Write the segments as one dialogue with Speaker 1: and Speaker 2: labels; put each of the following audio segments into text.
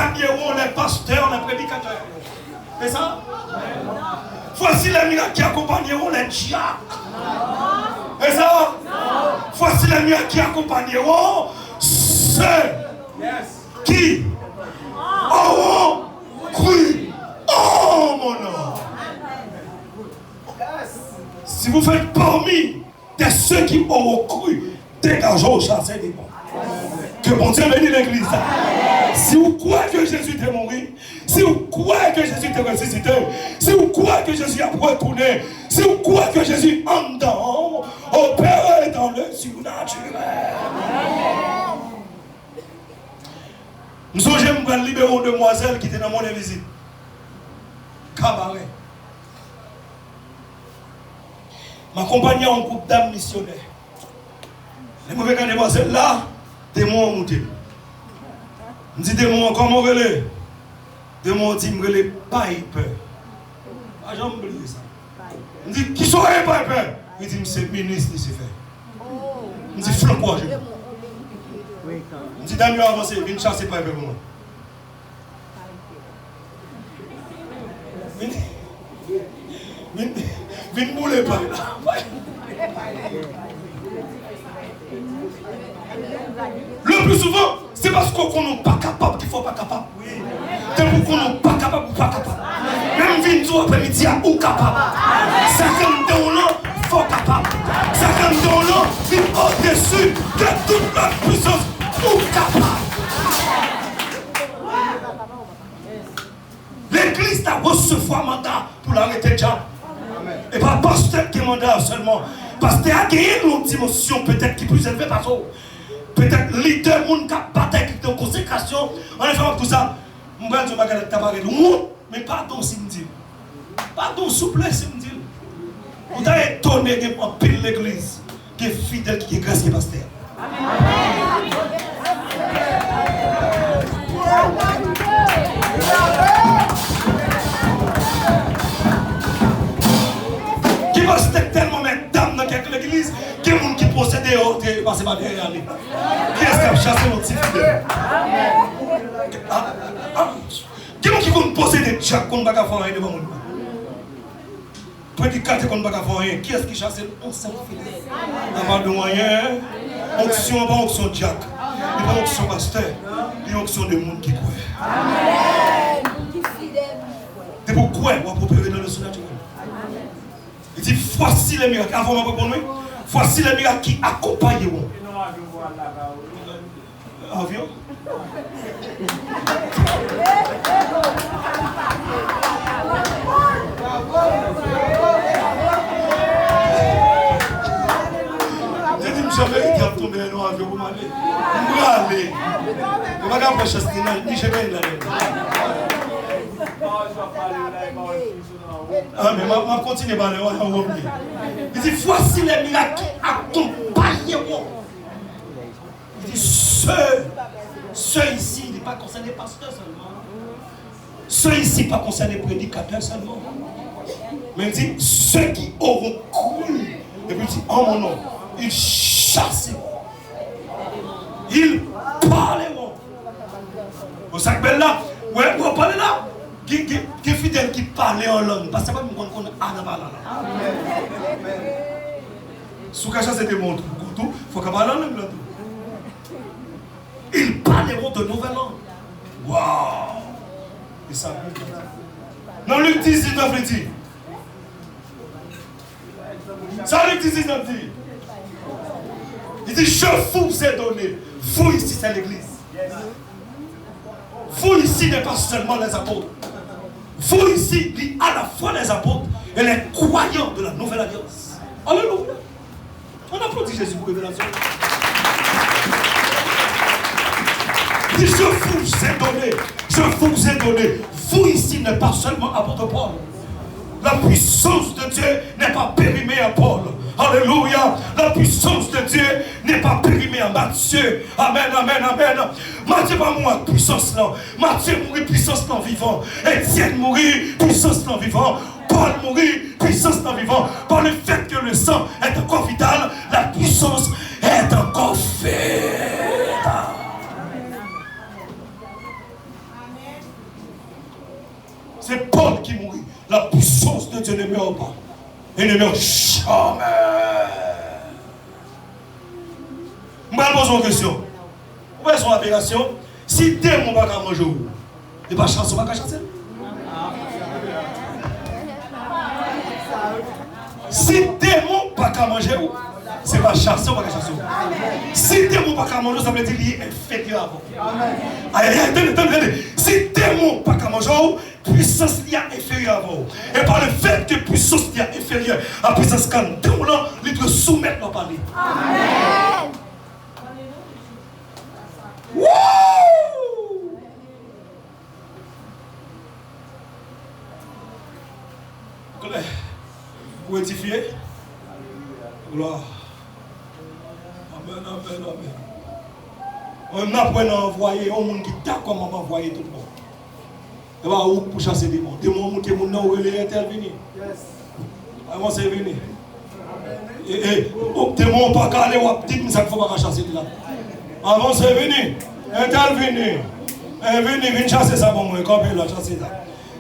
Speaker 1: accompagner les pasteurs, les prédicateurs. C'est ça? Voici les miracles qui accompagneront les diacres. C'est ça? Voici les miracles qui accompagneront ceux qui auront cru en mon nom. Si vous faites parmi de ceux qui auront cru, dégageons, chassez des démons. Que bon Dieu bénisse l'église. Si vous croyez que Jésus est mort, si vous croyez que Jésus est ressuscité, si vous croyez que Jésus a retourné, si vous croyez que Jésus en dedans, opère dans le surnaturel. Nous sommes j'aime libérer une demoiselle qui était dans mon visite. Cabaret. M'accompagner en groupe d'âmes missionnaires. Les mauvais demoiselles là, démons ont monté. Je dis démons, comment on relève? Démons dit, je relève pas peur. Ah, j'ai oublié ça. Je dis, qui sont pas peur? Il dit, c'est ministre qui s'est fait. Je dis, flanc quoi, je dis, dame, avancez, viens chasser pas peur pour moi. Viens bouler pas là. Le plus souvent, c'est parce qu'on n'est pas capable qu'il ne faut pas capable. C'est pour qu'on n'est pas capable ou pas capable. Même Vinzo après-midi, ou capable. Certains dons-là, il faut capable. Certains dons-là, vivent au-dessus de toute la puissance ou capable. L'église a recevoir mandat pour l'arrêter déjà. Et pas pasteur qui est mandat seulement. Pasteur a gagné une dimension peut-être qui est plus élevée parce que peut-être leader, monde qui a bataille, qui est en consécration, en effet, tout ça, je vais dire que tabac de monde, mais pardon si me dit. Pardon, souplesse si me dit. Vous êtes étonné de en pile l'église, qui est fidèle, qui est grâce, qui est pasteur. Qui va se tellement mettre dame dans l'église, qui est le monde qui procède de passer par derrière lui. Qui est-ce qui a chassé notre petit fidèle? Qui est le qui va posséder Jacques qu'on ne va pas faire rien devant nous? Prédicateur qu'on ne va pas faire rien. Qui est-ce qui chasse le seul fidèle? La de moyen, onction, pas onction Jacques. Il n'y a pas onction pasteur. Il y a onction de monde qui croit. C'est pourquoi on va opérer dans le surnaturel. Il dit, voici les miracles. Avant de répondre, voici les miracles qui accompagnent. Avion? J'ai dit, je vais aller tomber dans un avion pour m'aller. Je vais aller. Je vais aller à Chastina, je vais aller. Ah, mais je continue à aller. Il dit, voici les miracles qui accompagneront. Il dit, ceux ici, il n'est pas concerné pasteur seulement. Ceux ici, pas concernés prédicateurs seulement. Mais il dit, ceux qui auront cru. Et puis il dit, en mon nom, ils chasseront. Ils parleront. Vous savez que là, ouais, vous parlez là. Qui est fidèle qui parle en langue. Parce que c'est pas qu'on connaît Anabala. Si vous cachez des montres, il faut qu'on parle en langue là. Ils parleront de nouvelles langues. Waouh! Et ça. Dans Luc 19, il dit. Ça, Luc 19 dit. Il dit, je vous ai donné. Vous ici, c'est l'église. Vous ici n'est pas seulement les apôtres. Vous ici, il y a à la fois les apôtres et les croyants de la nouvelle alliance. Alléluia. On applaudit Jésus pour révélation. Il dit, je vous ai donné. Vous ici n'est pas seulement apôtre Paul. La puissance de Dieu n'est pas périmée à Paul. Alléluia. La puissance de Dieu n'est pas périmée à Matthieu. Amen, amen, amen. Matthieu pas mourir puissance là. Matthieu mourir puissance là vivant. Étienne mourir puissance là vivant. Paul mourir puissance là vivant. Par le fait que le sang est encore vital, la puissance est encore faite. C'est Paul qui mourit. La puissance de Dieu ne meurt pas. Et ne meurt jamais. Je vais poser une question. Où est son appellation? Si démon ne va pas manger, il n'y a pas de chance, on va pas chasser. Si démon ne va pas manger, c'est pas chasser, on va pas chasser. Si démon ne va pas manger, ça veut dire qu'il est inférieur à vous. Aïe, attendez. Si démon ne va pas manger, puissance est inférieure à vous. Et par le fait que puissance est inférieure à puissance quand démon là, il doit soumettre nos parler. Amen. Wouh! Vous édifiez? Gloire. Amen. On a pas envoyé un monde qui t'a comme envoyé tout le monde. Et va où pour chasser des démons? Démons monter mon nom où il est intervenu. Avant c'est venu. Et démons pas calé ou dit ça faut pas chasser là. Avant c'est venu. Intervenu. Venez chasser ça pour moi, comme il a chassé ça.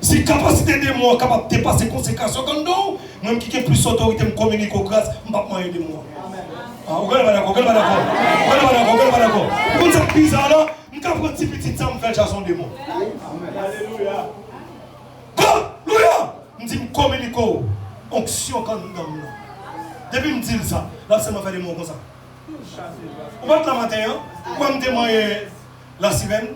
Speaker 1: Si capacité de moi capable de dépasser conséquences comme nous, même qui a plus d'autorité me communique au grâce, je ne vais pas aider moi. Vous ne d'accord. Quand c'est bizarre là, je vais prendre un petit ça, je vais faire chasser un démon. Alléluia. Alléluia. Je dis, je communique au onction quand nous sommes là. Depuis que je dis ça, là c'est faire des mots comme ça. Vous voyez le matin, vous me demandez la sirène.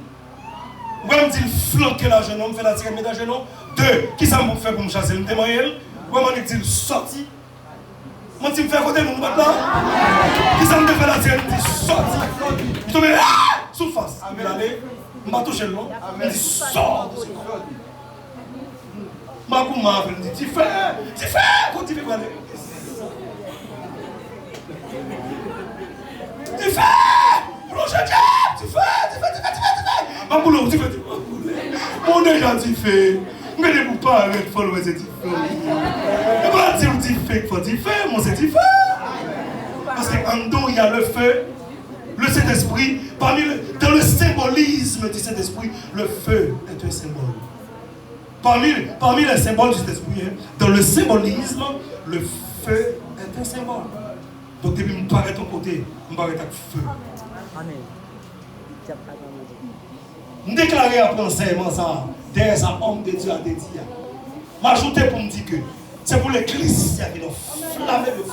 Speaker 1: Vous me dites flanquer la genou, me fait la sirène, mettre la genou. Deux, qui ça me fait pour me chasser? Me demandez elle. Vous me dites sorti. Moi je me fais côté nous maintenant. Qui ça me fait la sirène? Me dit sorti. Je tombe sous face. Je vais aller, je vais toucher le long. Je me dis sort. Ma coupe m'a appelé, me dit tu fais, quand tu fais quoi? Tu fais! Tu fais! Ma boulot, tu fais! Mon déjà tu fais! Mais ne vous pas avec il faut le dire tu fais! Ne pas dire tu fais, faut tu fais, mon c'est tu fais! Parce qu'en dedans il y a le feu, le Saint-Esprit, dans le symbolisme du Saint-Esprit, le feu est un symbole. Parmi les symboles du Saint-Esprit, dans le symbolisme, le feu est un symbole. Donc, depuis que je parle de ton côté, je parle de ton feu. Je déclare après enseignement ça, des hommes de Dieu à des dieux. Je m'ajoute pour me dire que c'est pour l'église qui a flammé le feu.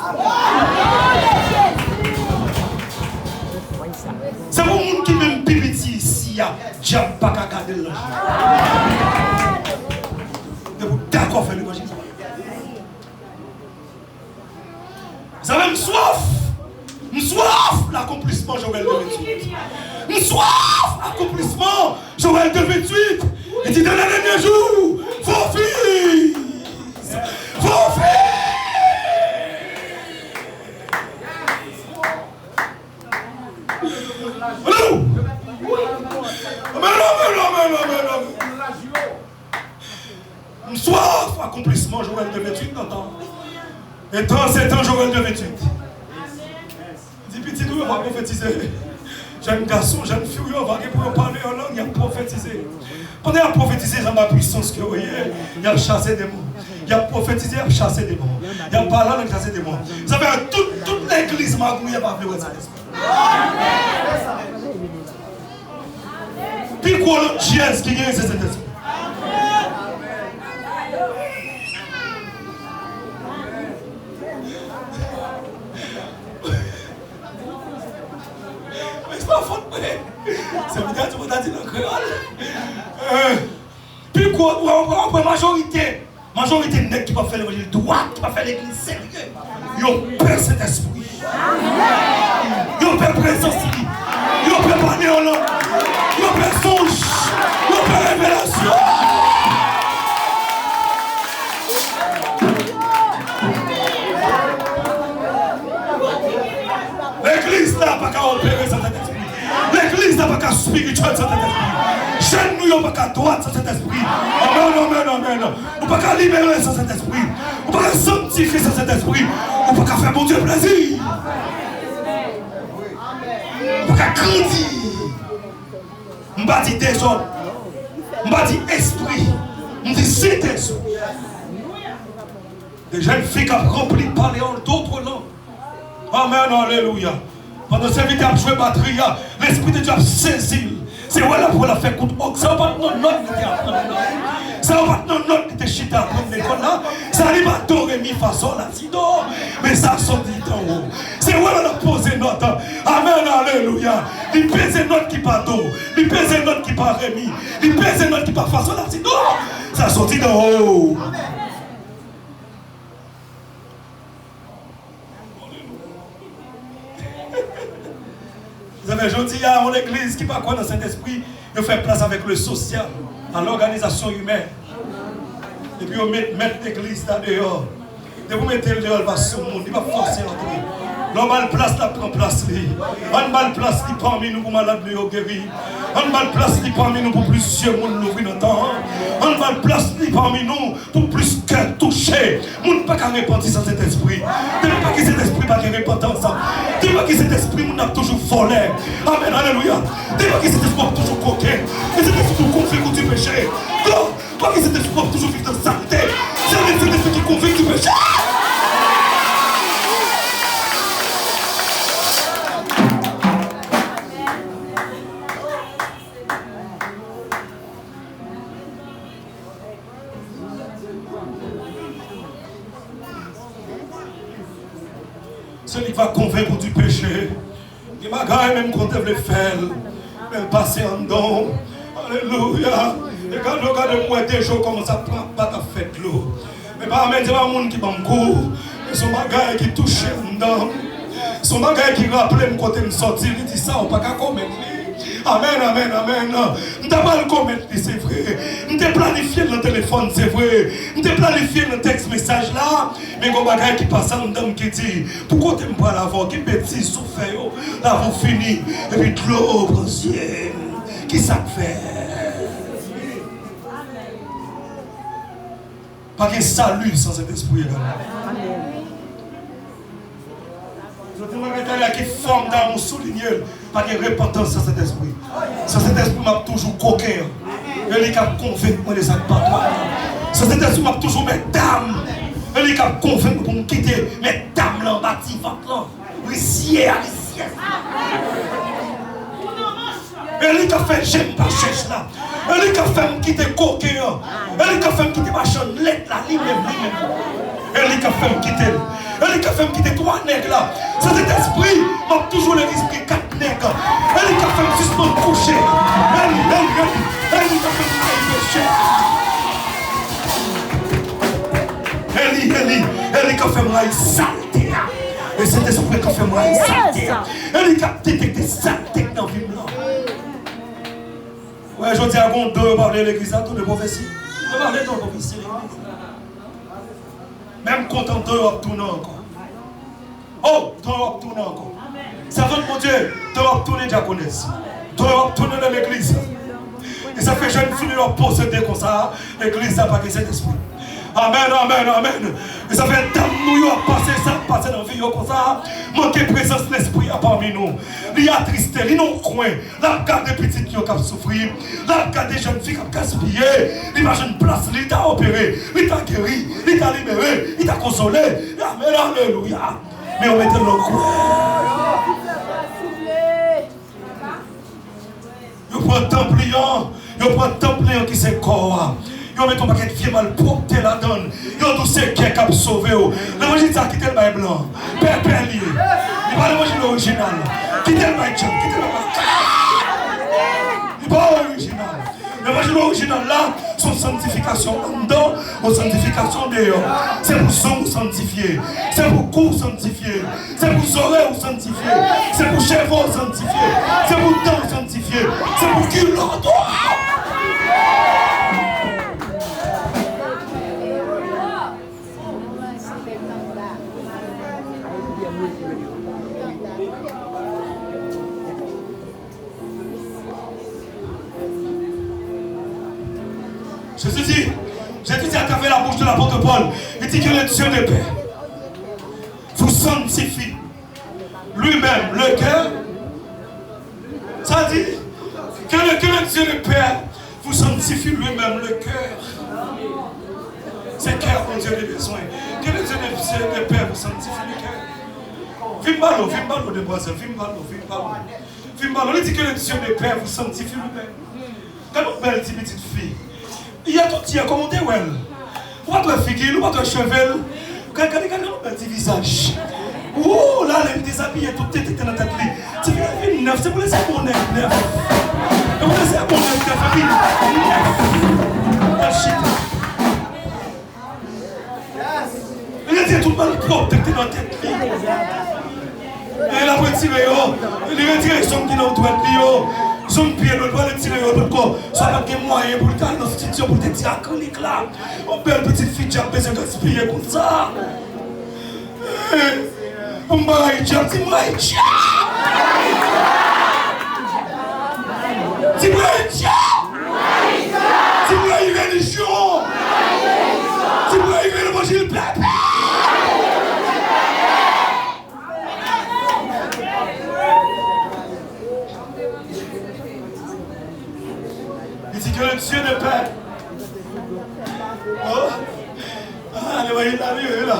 Speaker 1: C'est pour les gens qui même pipiti ici, il n'y a pas qu'à garder le logis. Vous d'accord faire l'évangile. Vous avez soif l'accomplissement Joël 2:28. Soif l'accomplissement Joël 2:28. Et dit dans les derniers jours, vos fils. Soif accomplissement Joël 2:28 d'entendre. Et dans ces temps, Joël 2:28. Dis petit nous, on va prophétiser. Jeune garçon, jeune fille, on va parler en langue, il y a prophétisé. Pendant qu'il a prophétisé, j'ai ma puissance que vous voyez, il a chassé des mots. Il a prophétisé, il a chassé des mots. Il a parlé, il a chassé des mots. Vous savez, toute l'église m'a il n'y a pas appelé Saint-Esprit. Puis quoi, le Jésus qui gagne, c'est Saint-Esprit. C'est bien, tu m'as dit dans le créole. Puis quoi, majorité nègre qui va faire l'évangile droit, qui va faire l'église sérieux. Ils perd cet esprit. Ils perd présence. Ils perd parler en langue. Ils perd songe. Ils perd révélation. L'église n'a pas qu'à opérer cet esprit. L'église n'a pas qu'à spirituel cet esprit. Chez nous, il n'y a pas qu'à droite cet esprit. Amen. On ne peut pas libérer cet esprit. On ne peut pas sanctifier cet esprit. On ne peut pas faire mon Dieu plaisir. On ne peut pas grandir. On ne peut pas dire désordre. On ne peut pas dire esprit. On On dit Saint-Esprit. Des jeunes filles qui ont rempli de parler en d'autres langues. Amen, alléluia. Pendant ce temps, joué batterie, l'Esprit de Dieu a saisi. C'est où là pour la faire coup de hoc. Ça va pas non note qui était apprendre. Ça va pas non note qui était chita apprendre l'école là. Ça arrive à do, ré, mi, fa, sol, la, si, do. Mais ça sort dit en haut. C'est où là poser note. Amen, alléluia. Il pèse note qui pas do. Il pèse note qui pas ré, mi. Il pèse note qui pas fa, sol, la, si, do. Ça sortit d'en haut. Vous avez dit à mon église qui va quoi dans cet esprit, de faire place avec le social, à l'organisation humaine. Et puis on met l'église là dehors. Et vous mettez le dehors, il va sur le monde, il va forcer l'entrée. L'homme a le place là, prend place lui. On a le place qui parmi nous pour malade nous guérir. On a le place qui parmi nous pour plusieurs monde l'ouvrir dans le temps. On a le place qui parmi nous pour plus cœur touché. Moun pas qu'à répandre sans cet esprit. Dis pas que cet esprit pas qu'à répandre ensemble. Dis pas que cet esprit nous a toujours volé. Amen, alléluia. Dis pas que cet esprit a toujours coquin. Et cet esprit nous convainc du péché. Non, pas que cet esprit a toujours vivre dans la saleté. C'est cet esprit qui convainc du péché. Celui qui va convaincre du péché, il m'a gagné même quand il veut faire, même passer en don. Alléluia. Et quand nous regardons moi des jours comme ça, prend pas ta fête l'eau. Mais pas même, c'est pas un monde qui va me courir. Son bagage qui touche en dedans. Son bagage qui rappelle quand il me sortit, il dit ça, on ne peut pas commettre. Amen, amen, amen. Je ne pas le commettre, c'est vrai. Je ne planifié le téléphone, c'est vrai. Je ne planifié le texte message là. Mais quand bagage qui passe en dedans qui dit, pourquoi tu ne pas l'avoir, qui bêtise souffert, là vous fini. Et puis de l'eau, monsieur, qui ça fait? Pas de salut sans cet esprit également. Qui forme dans mon souligné, pas de repentance sans cet esprit. Sans cet esprit, m'a toujours coquin. Et il a convaincu moi les actes pas. Sans cet esprit, m'a toujours mes dames. Et il a convaincu pour me quitter mes dames là, bâtiments là. Rissier, rissier. Et il a fait j'aime pas chercher là. Et il a fait me quitter coquin. Et il a fait me quitter ma chambre lettre là, lui-même. Et il a fait me quitter. Elle a fait me quitter 3 nègres là. Cet esprit m'a toujours le esprit 4 nègres. Elle a fait me suspendre coucher. Elle a fait me elle a fait me saleté. Et cet esprit qui a fait me saleté. Elle a détecté saleté dans la vie là. Ouais, je dis à mon deux, parler de l'église, tout de prophétie. Je parler de la prophétie. Même content de retourner encore. Oh, de retourner encore. Ça veut mon Dieu, de retourner diaconesse. De retourner dans l'église. Et ça fait jeune fille leur posséder comme ça. L'église n'a pas que cet esprit. Amen, amen, amen. Et ça fait tant nous passer dans la vie comme ça. Manquer présence de l'esprit parmi nous. Il y a tristesse, il y a un coin. Là, regarde des petites qui ont souffrir. Là, regarde des jeunes filles qui ont gaspillé. Il y a une place, il t'a opéré, il t'a guéri, il t'a libéré, il t'a consolé. Amen, alléluia. Mais on mettait dans le coin. Il prend un templion. Il prend un templion qui s'est corps. Ils mettent un paquet de vieux mal porté la donne. Ils ont tous ces qui ont sauvé. L'évangile ça quitte le bail blanc. Père lié. Il pas l'évangile original. Quitte le bail jaune. Quitte le bail. Il pas original. L'évangile original là, son sanctification en dedans, ou sanctification dehors. C'est pour son sanctifier. C'est pour cou sanctifier. C'est pour oreilles sanctifier. C'est pour chevaux sanctifier. C'est pour dents sanctifier. C'est pour culotte. Jésus dit à travers la bouche de l'apôtre Paul, il dit que le Dieu de paix vous sanctifie lui-même le cœur. Ça dit que le Dieu de paix vous sanctifie lui-même le cœur. C'est le cœur dont Dieu a besoin. Que le Dieu de Père vous sanctifie le cœur. Viens ballot de boisson, viens ballot. Il dit que le Dieu de Père vous sanctifie lui-même. Quand on belle petite fille, il y a tout qui a commandé, ouais. Ou pas de figure, ou pas de cheveux. Quand on belle petit visage. Ouh, là, les déshabillés, tout est dans la tête. C'est une neuf, c'est pour laisser mon neuf. C'est pour laisser mon neuf. Il a dit tout le monde propre, t'es dans la tête. Et la petite il a tiré son qui n'a pas de son pied, le doigt de tirer au corps. Ça n'a pas de moyens pour le temps, notre situation pour te tirer à chronique là. On belle petite fille, tu as besoin de gaspiller comme ça. On va y dire, dis-moi, dis-moi, il est religion. Dis-moi, il est l'évangile plein. Il dit que le Dieu de paix. Oh, allez, voyez là.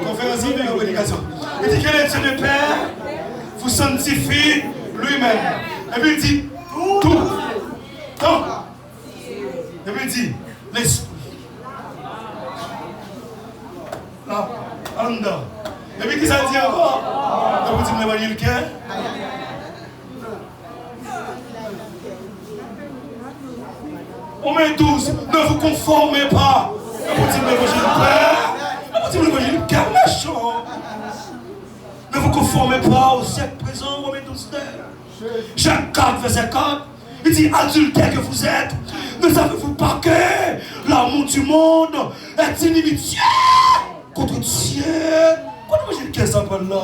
Speaker 1: Conférence de communication. Il dit que le Dieu de Père vous sanctifie lui-même. Et puis il dit tout. Non. Et puis il dit l'esprit. Là, en dedans. Et puis qui ça dit encore? Et puis il dit l'évangile qu'est? On met 12. Ne vous conformez pas. Et puis il dit l'évangile Père. L'évangile méchant. Ne vous conformez pas au siècle présent, Romains 12. Jacques 4, verset 4. Il dit, adultère que vous êtes, ne savez-vous pas que l'amour du monde est inimitié contre Dieu? Pourquoi l'évangile qu'est-ce ça là?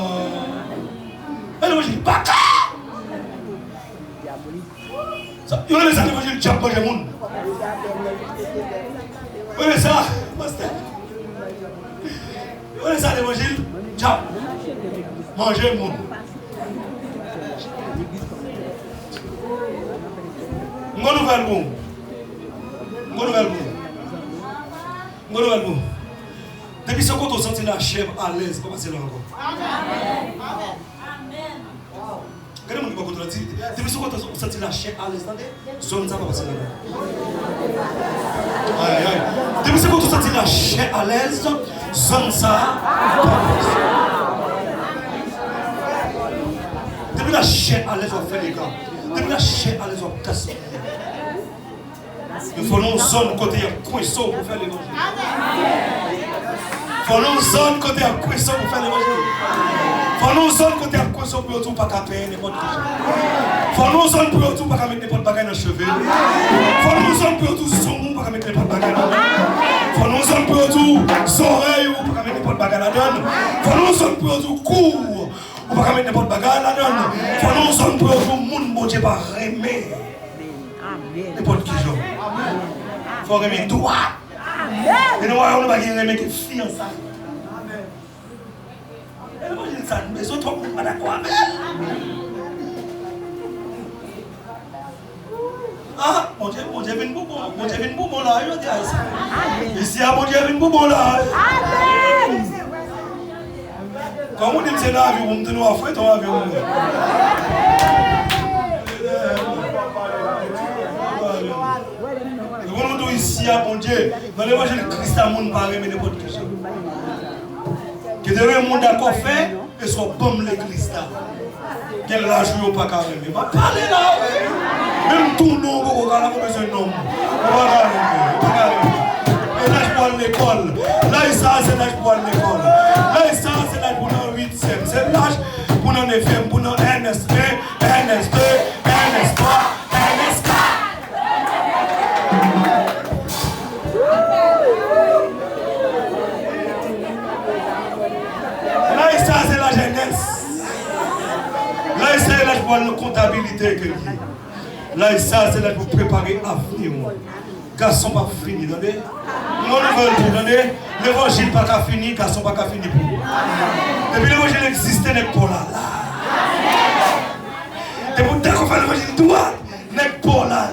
Speaker 1: Et l'évangile baka. Il y a l'évangile diabolique du monde. Vous voyez ça, pasteur? Vous voyez ça l'évangile? Ciao. Mangez le monde. Mon nouvel monde. Depuis ce qu'on a senti la chair à l'aise, pas passer là encore. Amen. Regardez mon niveau dit. Depuis ce qu'on a senti la chair à l'aise, zone ça va passer là. Depuis ce qu'on a senti la chair à l'aise, zone ça. Depuis la chair à l'aise, on fait les gars. Depuis la chair à l'aise, on casse. Il faut une zone côté coinceau pour faire l'évangile. Il faut une zone côté coinceau pour faire l'évangile. Il faut une zone côté coinceau pour tout pas payer n'importe qui. Il faut une zone pour tout pas mettre n'importe bagage dans les cheveux. Il faut une zone pour tout son pas mettre n'importe bagage dans. Il faut une zone pour tout oreilles ou pas mettre n'importe bagage là-dedans. Il faut une zone pour tout cou ou pas mettre n'importe bagage là-dedans. Il faut une zone pour tout monde bon Dieu pas aimer. N'importe qui joue. Il faut aimer droit. Et nous voyons pas qu'il aimer que fiançailles. Et moi je dis ça, mais les autres ne pas d'accord avec elle. Ah, mon Dieu vient pour bon. Mon Dieu vient pour bon là. Je dis à ça. Ici, mon Dieu vient pour bon là. Quand on dit que c'est là, on me dit nous à fouet, on va faire. Nous sommes ici à mon Dieu. Dans l'évangile de Christ, on ne parle pas de n'importe qui. Que le monde a quoi fait et soit bombe l'église là. Qu'elle l'a joué au pas carré. Mais pas parler là. Même tout le monde, on a besoin d'un homme. On va parler. Et là, je parle l'école. Là, ça, c'est l'âge pour l'école. Là, ça, c'est l'âge pour le 8e. C'est l'âge pour le 9e, pour le NS1, NS2, NS3, NS4. C'est la jeunesse. Là, c'est là pour la comptabilité que dit. Là, ça, c'est là pour préparer l'avenir. Garçon pas fini, attendez. Nous veulons attendez. L'évangile pas qu'à finir, garçon pas qu'à finir pour. Depuis l'évangile existe, n'est pas là. Et pour dès qu'on fait l'évangile droit, n'est pas là.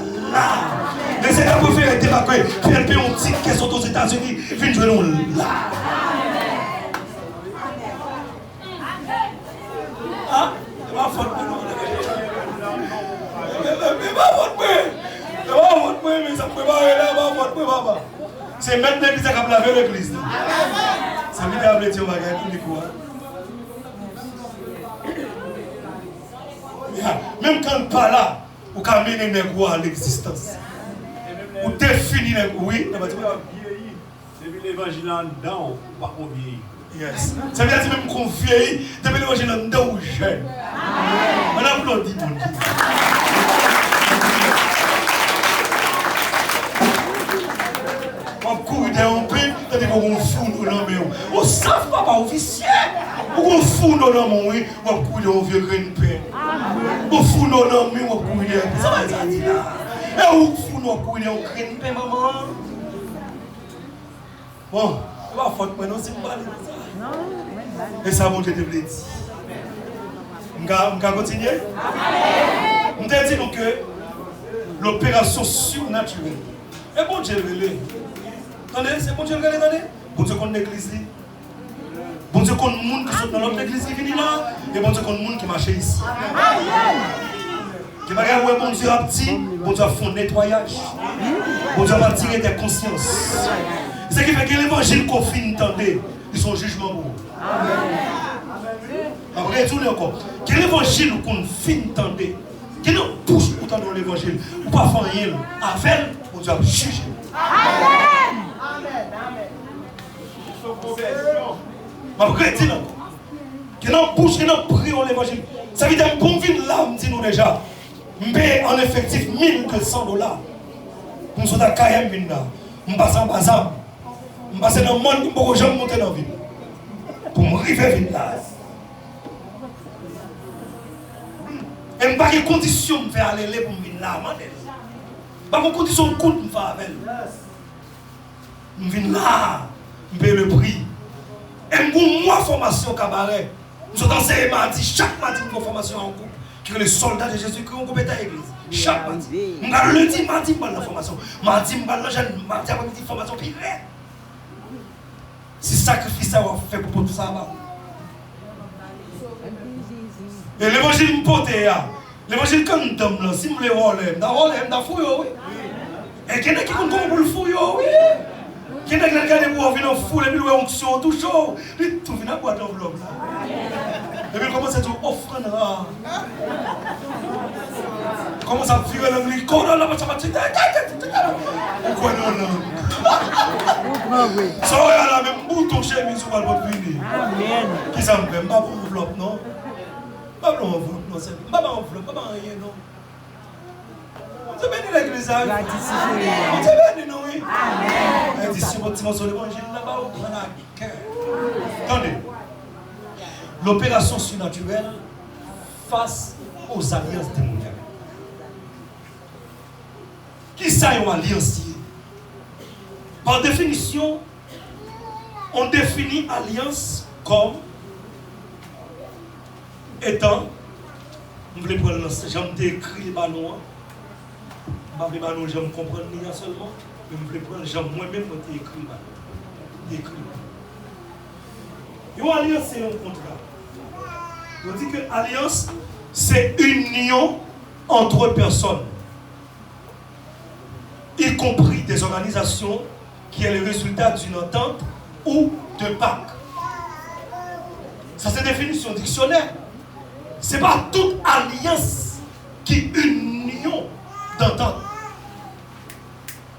Speaker 1: Et c'est la préférée débarquer. Puis elle paye un petit qui sont aux États-Unis. Viens jouer nous là. Ah, c'est pas faute pour nous. C'est pas faute pour nous. C'est pas faute pour nous, mais ça me prépare là, pas faute pour papa. C'est même l'église qui a lavé l'église. C'est lui qui a appelé Dieu, on va gagner tout le coup. Même quand on parle là, on peut amener les négros à l'existence. On définit les négros. Oui,
Speaker 2: depuis l'évangile en dedans, on va pas vieillir.
Speaker 1: Yes. Ça veut dire même qu'on vieillit, depuis l'évangile en dedans, on jeune. On applaudit tout le monde. On court d'un peu, on dit qu'on fout dans l'homme. On ne savent pas, officier. On fout dans l'homme, on court d'un vieux grain de pain. On fout dans l'homme, on court d'un. Ça va être ça, dit là. Et on fout dans le grain de pain, maman. Bon, c'est pas faute, mais non, c'est pas ça. Et ça, mon Dieu te plaît. On va continuer? On te dit donc que l'opération surnaturelle. Et bon Dieu, attendez, c'est bon Dieu, attendez. Bon Dieu, qu'on l'église. Bon Dieu, qu'on monde qui sont dans l'autre église qui vient là. Et bon Dieu, qu'on monde qui marche ici. Qui va regarder, bon Dieu, a petit. Bon Dieu, a fait un nettoyage. Bon Dieu, va tirer des consciences. Ce qui fait que l'évangile qu'on finit d'entendre, ils sont jugement pour vous. Après, retournez encore. Quel évangile qu'on finit d'entendre, qui nous pousse pour entendre l'évangile, ou pas faire rien avec, on doit juger. Amen. Après, dis-nous. Qui nous pousse, qui nous prie en l'évangile. Ça veut dire que pour venir là, on dit nous déjà, je paye en effectif $1 200. Pour nous sortir à Kayem, je passe en bazar. Je passe dans le monde pour que je monte dans la ville. Pour me arriver là. Et je n'ai pas de conditions pour aller pour venir là. Je n'ai pas de conditions pour me faire avec. Je viens là, je paye le prix. Et pour moi, formation cabaret. Nous sommes enseignés mardi, chaque mardi, une formation en couple. Qui est les soldats de Jésus-Christ ont compété à l'église. Chaque mardi. Je vais lundi, mardi, je vais la formation. Mardi, je vais la jeune, mardi, après-midi, formation pire. C'est sacrifice à fait pour tout ça. Et l'évangile me porte là. L'évangile quand nous sommes là, si nous les volons, nous fouillons, oui. Et qui est qui compte pour le fouiller, oui. Qui est qui regarde pour venir fouiller, et puis nous onction, tout chaud. Puis tout vient à boîte d'enveloppe là. Et puis commence à dire offrande là. Commence à virer le micro là, ça va dire. Pourquoi non là? Ça va là, même bouton chemise ou votre venir. Amen. Qui ça me fait? Pas pour enveloppe, non? Pas pour enveloppe, non. Pas pour enveloppe, pas pour rien, non. On s'est béni l'église. On s'est béni, non, oui. Amen. Et si votre dimension de l'évangile là-bas, on prend à cœur. Attendez. L'opération surnaturelle face aux alliances démoniaques. Qui ça est une alliance? Par définition, on définit alliance comme étant, vous voulez prendre j'aime écrit le ballon, je ne vais pas comprendre seulement, mais je voulais prendre j'aime moi-même écrit le ballon. Une alliance, c'est un contrat. On dit que l'alliance, c'est une union entre personnes, y compris des organisations qui est le résultat d'une entente ou de pacte. Ça, c'est définition dictionnaire. Ce n'est pas toute alliance qui est une union d'entente.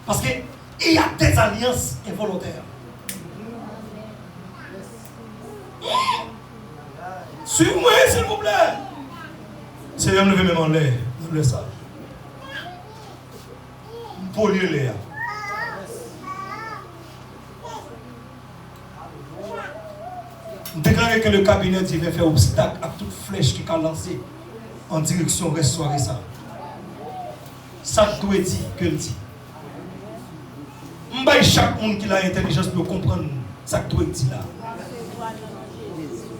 Speaker 1: Parce qu'il y a des alliances involontaires. Suivez-moi, s'il vous plaît. Seigneur, levez même en l'air. Levez ça. Poliez l'air. Déclarer que le cabinet divin fait obstacle à toute flèche qui a lancé en direction restaurer ça. Ça doit dire que le dit. Chaque monde qui a l'intelligence pour comprendre ça doit dire là.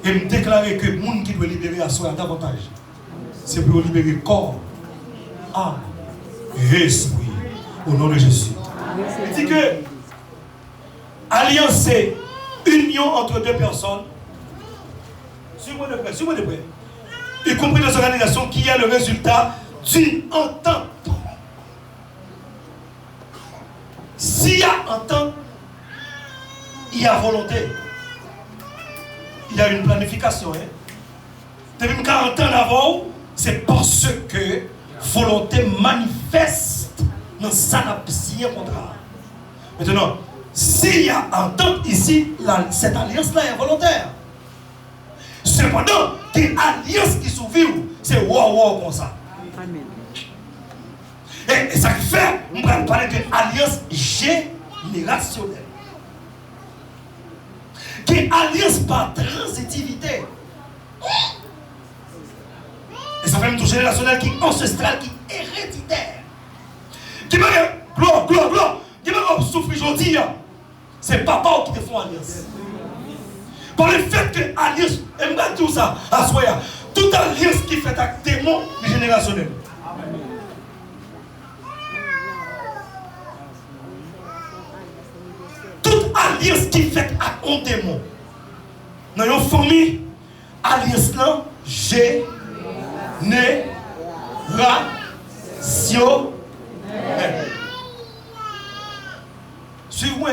Speaker 1: Et me déclarer que le monde qui doit libérer à soi davantage, c'est pour libérer corps, âme et esprit. Au nom de Jésus. Il dit que alliance, c'est union entre deux personnes. Suivez-moi de près, suivez-moi de près. Y compris dans l'organisation qui est le résultat d'une entente. S'il y a entente, il y a volonté. Il y a une planification. Depuis 40 ans avant, c'est parce que volonté manifeste dans sa signé un contrat. Maintenant, s'il y a entente ici, cette alliance-là est volontaire. Cependant, qu'une alliance qui s'ouvre, c'est wow comme ça. Amen. Et ça fait, on va parler d'une alliance générationnelle. Qu'une alliance par transitivité. Et ça fait une touche générationnelle qui est ancestrale, qui est héréditaire. Qui m'a dit, gloire, qui m'a souffert aujourd'hui, c'est papa qui te font alliance. Par le fait que alliance, et moi tout ça, à Soya, toute alliance qui fait avec démon est générationnelle. Toute alliance qui fait avec un démon, dans une famille, alliance là, générationnelle. Suivez-moi.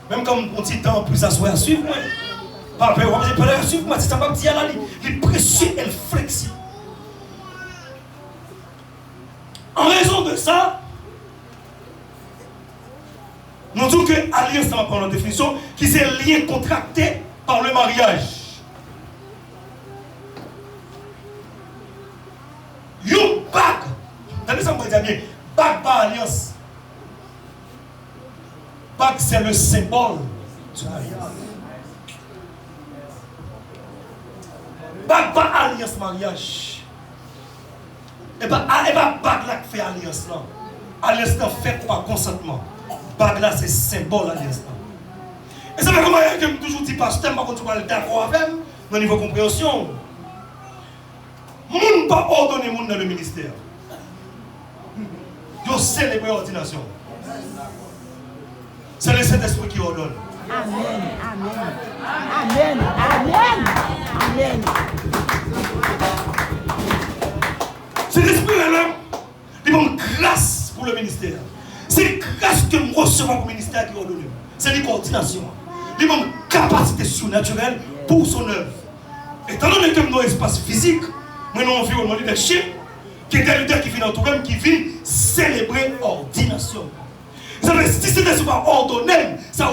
Speaker 1: Même comme on dit temps plus à soi, suivez-moi. Suivez-moi, c'est ça que je dis à la ligne. Les précieux et flexibles. En raison de ça, nous disons que alliance, ça va prendre la définition, qui c'est un lien contracté par le mariage. Une bague. Attendez ça, on va dire bien. Bague par alliance. Bague, c'est le symbole du mariage. Bague par alliance mariage. Et pas bague là qui fait alliance là. Alliance là fait par consentement. Bague là c'est symbole alliance là. Et ça fait comment je me toujours dit pasteur, par contre tu vas d'accord avec moi dans niveau compréhension. Moun pas ordonner moun dans le ministère. Yo célèbre l'ordination. C'est le Saint-Esprit qui ordonne.
Speaker 3: Amen. Amen. Amen. Amen. Amen.
Speaker 1: C'est l'Esprit là-même. Il donne grâce pour le ministère. C'est grâce que nous recevons pour le ministère qui ordonne. C'est une coordination. Il donne capacité surnaturelle pour son œuvre. Étant donné que nous avons un espace physique, nous avons un environnement leadership, qui est un leader qui vient dans même qui vient célébrer ordination. Vous savez, si c'était pas ordonné, ça